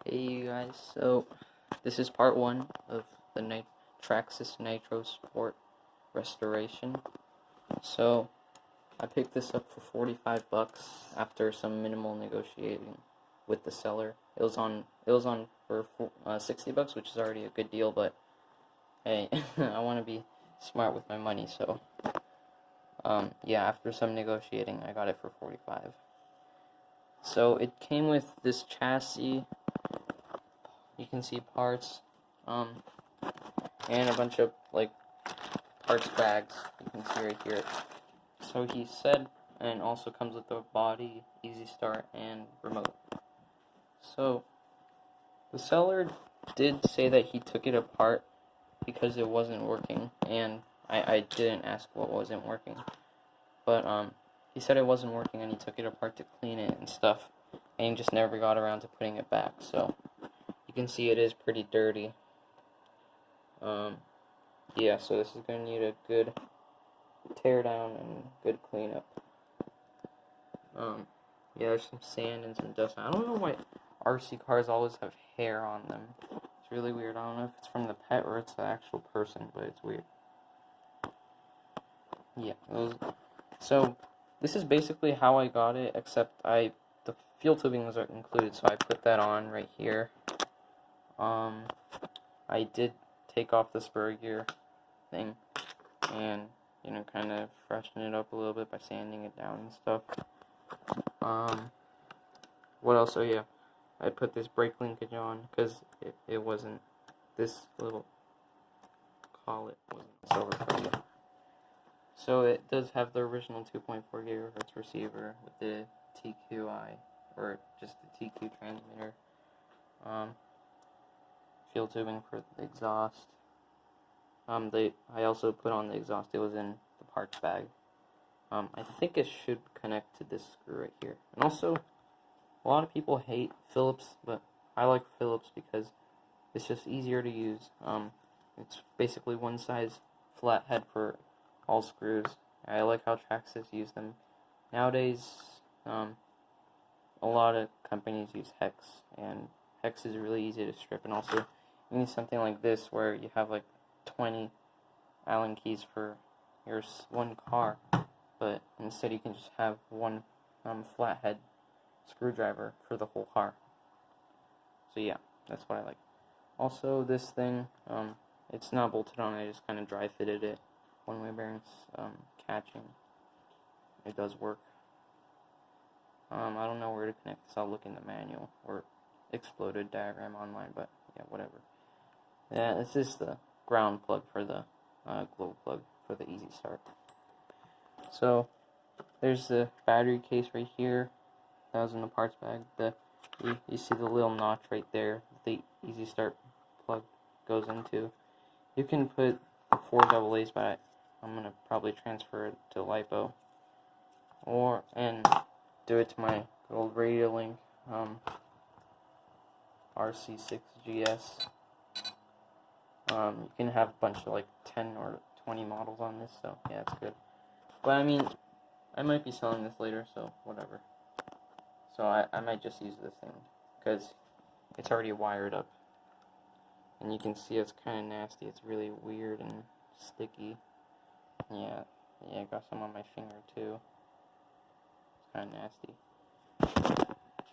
Hey you guys, so this is part one of the Traxxas Nitro Sport restoration. So I picked this up for 45 bucks after some minimal negotiating with the seller. It was on for 60 bucks, which is already a good deal, but hey, I want to be smart with my money, so yeah, after some negotiating, I got it for 45. So it came with this chassis. You can see parts, and a bunch of parts bags. You can see right here. So he said, and also comes with the body, easy start, and remote. So the seller did say that he took it apart because it wasn't working, and I didn't ask what wasn't working, but he said it wasn't working, and he took it apart to clean it and stuff, and he just never got around to putting it back. So you can see it is pretty dirty. Yeah, so this is going to need a good tear down and good cleanup. Yeah, there's some sand and some dust. I don't know why RC cars always have hair on them. It's really weird. I don't know if it's from the pet or it's the actual person, but it's weird. Yeah, so this is basically how I got it, except the fuel tubing was included, so I put that on right here. I did take off the spur gear thing and kind of freshen it up a little bit by sanding it down and stuff. What else? Oh yeah, I put this brake linkage on because it wasn't, this little collet wasn't silver for you. So it does have the original 2.4 gigahertz receiver with the TQI, or just the TQ transmitter. Fuel tubing for the exhaust. I also put on the exhaust. It was in the parts bag. I think it should connect to this screw right here. And also, a lot of people hate Phillips, but I like Phillips because it's just easier to use. It's basically one size flat head for all screws. I like how Traxxas use them. Nowadays, a lot of companies use hex, and hex is really easy to strip. And also, you need something like this where you have like 20 Allen keys for your one car, but instead you can just have one flathead screwdriver for the whole car. So yeah, that's what I like. Also, this thing, it's not bolted on. I just kind of dry fitted it. One-way bearings catching. It does work. I don't know where to connect this. I'll look in the manual or exploded diagram online, but yeah, whatever. Yeah, this is the ground plug for the glow plug for the easy start. So there's the battery case right here. That was in the parts bag. You see the little notch right there. The easy start plug goes into. You can put 4 AA's, but I'm gonna probably transfer it to LiPo, and do it to my old Radio Link RC6GS. You can have a bunch of 10 or 20 models on this, so yeah, it's good. But I mean, I might be selling this later, so whatever. So I might just use this thing because it's already wired up, and you can see it's kind of nasty. It's really weird and sticky. Yeah, I got some on my finger too. It's kind of nasty.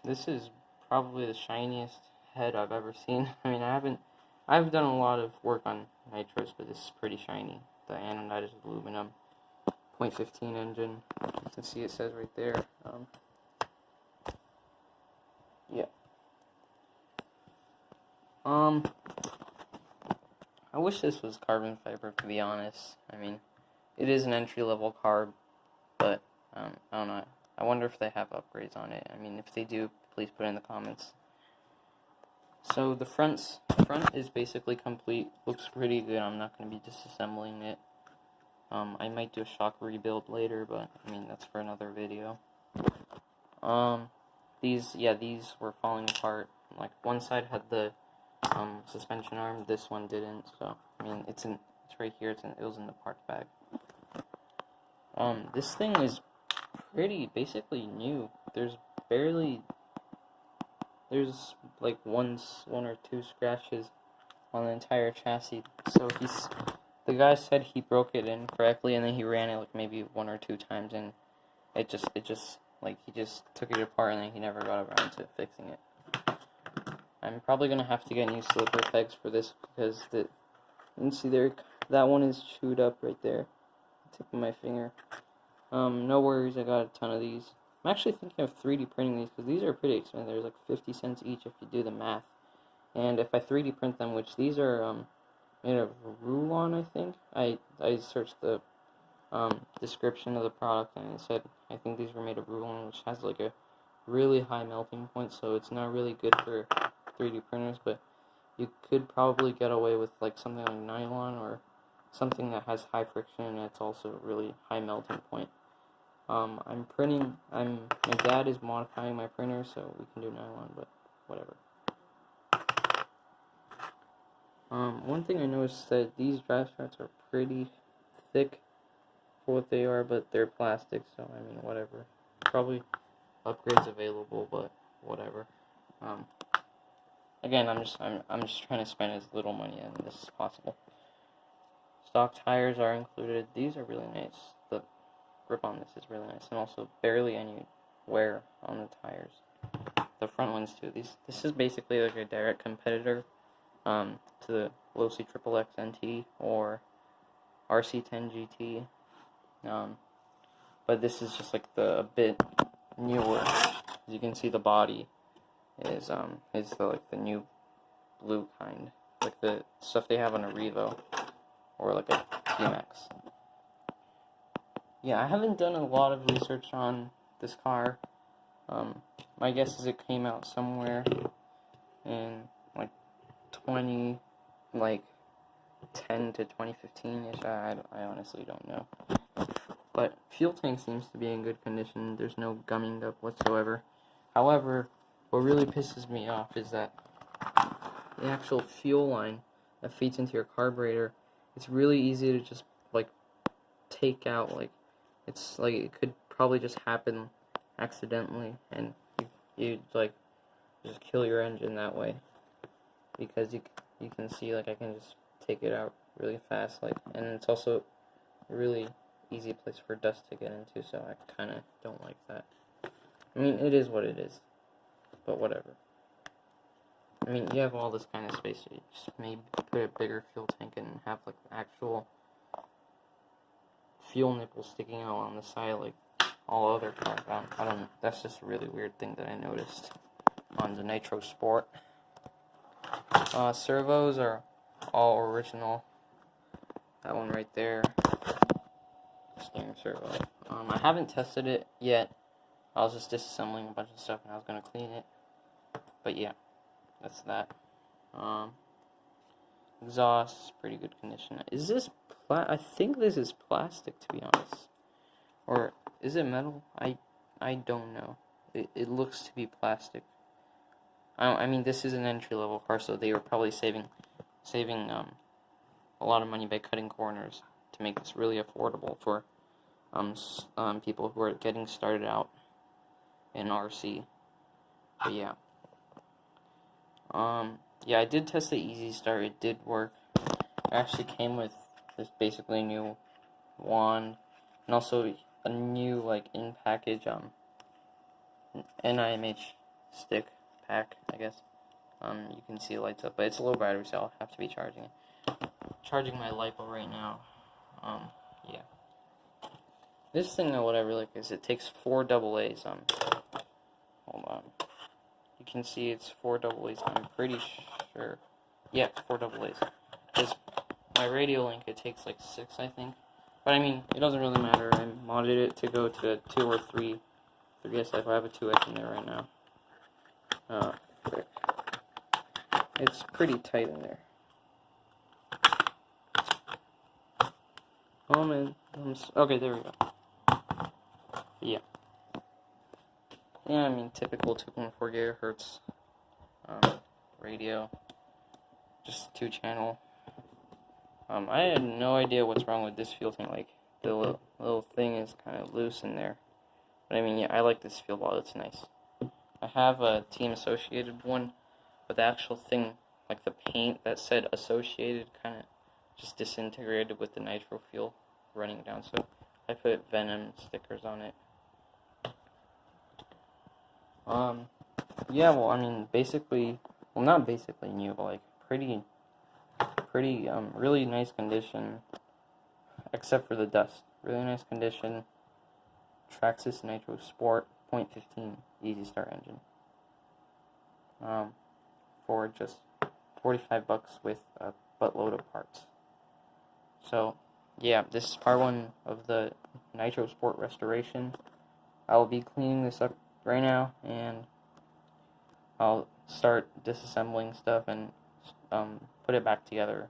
This is probably the shiniest head I've ever seen. I mean, I've done a lot of work on nitros, but this is pretty shiny. The anodized aluminum 0.15 engine. You can see it says right there. Yeah. I wish this was carbon fiber, to be honest. I mean, it is an entry-level car, but I don't know. I wonder if they have upgrades on it. I mean, if they do, please put it in the comments. So the front is basically complete. Looks pretty good. I'm not going to be disassembling it. I might do a shock rebuild later, but I mean, that's for another video. These were falling apart. Like, one side had the suspension arm, this one didn't. So I mean, it's right here. It was in the parts bag. This thing is basically new. There's like one or two scratches on the entire chassis. So the guy said he broke it incorrectly, and then he ran it like maybe 1 or 2 times, and it just like he just took it apart, and then he never got around to fixing it. I'm probably gonna have to get new slipper pegs for this because you can see there, that one is chewed up right there, tip of my finger. No worries, I got a ton of these. I'm actually thinking of 3D printing these because these are pretty expensive. They're like 50 cents each if you do the math. And if I 3D print them, which these are made of Rulon, I think. I searched the description of the product, and it said I think these were made of Rulon, which has like a really high melting point, so it's not really good for 3D printers, but you could probably get away with like something like nylon or something that has high friction and it's also really high melting point. My dad is modifying my printer, so we can do nylon, but whatever. One thing I noticed that these drive struts are pretty thick for what they are, but they're plastic, so I mean, whatever. Probably upgrades available, but whatever. Again, I'm just trying to spend as little money on this as possible. Stock tires are included. These are really nice. The grip on this is really nice, and also barely any wear on the tires. The front ones too. This is basically like a direct competitor to the Losi XXX NT or RC10 GT. But this is just like a bit newer. As you can see, the body is the new blue kind, like the stuff they have on a Revo or like a D-Max. Yeah, I haven't done a lot of research on this car. My guess is it came out somewhere in like 10 to 2015-ish. I honestly don't know. But fuel tank seems to be in good condition. There's no gumming up whatsoever. However, what really pisses me off is that the actual fuel line that feeds into your carburetor, it's really easy to just like take out. Like it's like it could probably just happen accidentally, and you like just kill your engine that way, because you can see like I can just take it out really fast, like, and it's also a really easy place for dust to get into, so I kind of don't like that. I mean, it is what it is, but whatever. I mean, you have all this kind of space, so you just maybe put a bigger fuel tank and have like actual fuel nipples sticking out on the side like all other cars. I don't know. That's just a really weird thing that I noticed on the Nitro Sport. Servos are all original. That one right there. Steering servo. I haven't tested it yet. I was just disassembling a bunch of stuff and I was going to clean it. But yeah, that's that. Exhaust, pretty good condition. Is this I think this is plastic, to be honest. Or is it metal? I don't know. It looks to be plastic. I mean, this is an entry-level car, so they were probably saving a lot of money by cutting corners to make this really affordable for people who are getting started out in RC. But yeah. Yeah, I did test the Easy Start. It did work. It actually came with this basically new wand, and also a new like in-package NIMH stick pack, I guess. You can see it lights up, but it's a low battery, so I'll have to be charging it. Charging my LiPo right now. Yeah. This thing, though, what I really like is it takes 4 AA's. Hold on. You can see it's 4 AA's. I'm pretty sure. Yeah, 4 AA's. Because my radio link, it takes like 6, I think. But I mean, it doesn't really matter. I modded it to go to 2 or 3. 3SF. I have a 2S in there right now. Frick. It's pretty tight in there. Oh man. Okay, there we go. Yeah. Yeah, I mean, typical 2.4 gigahertz radio. Just 2-channel. I had no idea what's wrong with this fuel tank. Like, the little thing is kind of loose in there. But I mean, yeah, I like this fuel bottle. It's nice. I have a team associated one. but the actual thing, like the paint that said associated, kind of just disintegrated with the nitro fuel running down. So I put Venom stickers on it. Yeah, well, I mean, basically, well, not basically new, but like pretty, really nice condition, except for the dust. Really nice condition. Traxxas Nitro Sport 0.15 Easy Start engine. For just $45 with a buttload of parts. So, yeah, this is part 1 of the Nitro Sport restoration. I will be cleaning this up right now, and I'll start disassembling stuff and put it back together.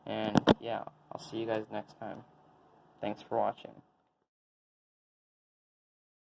And yeah, I'll see you guys next time. Thanks for watching.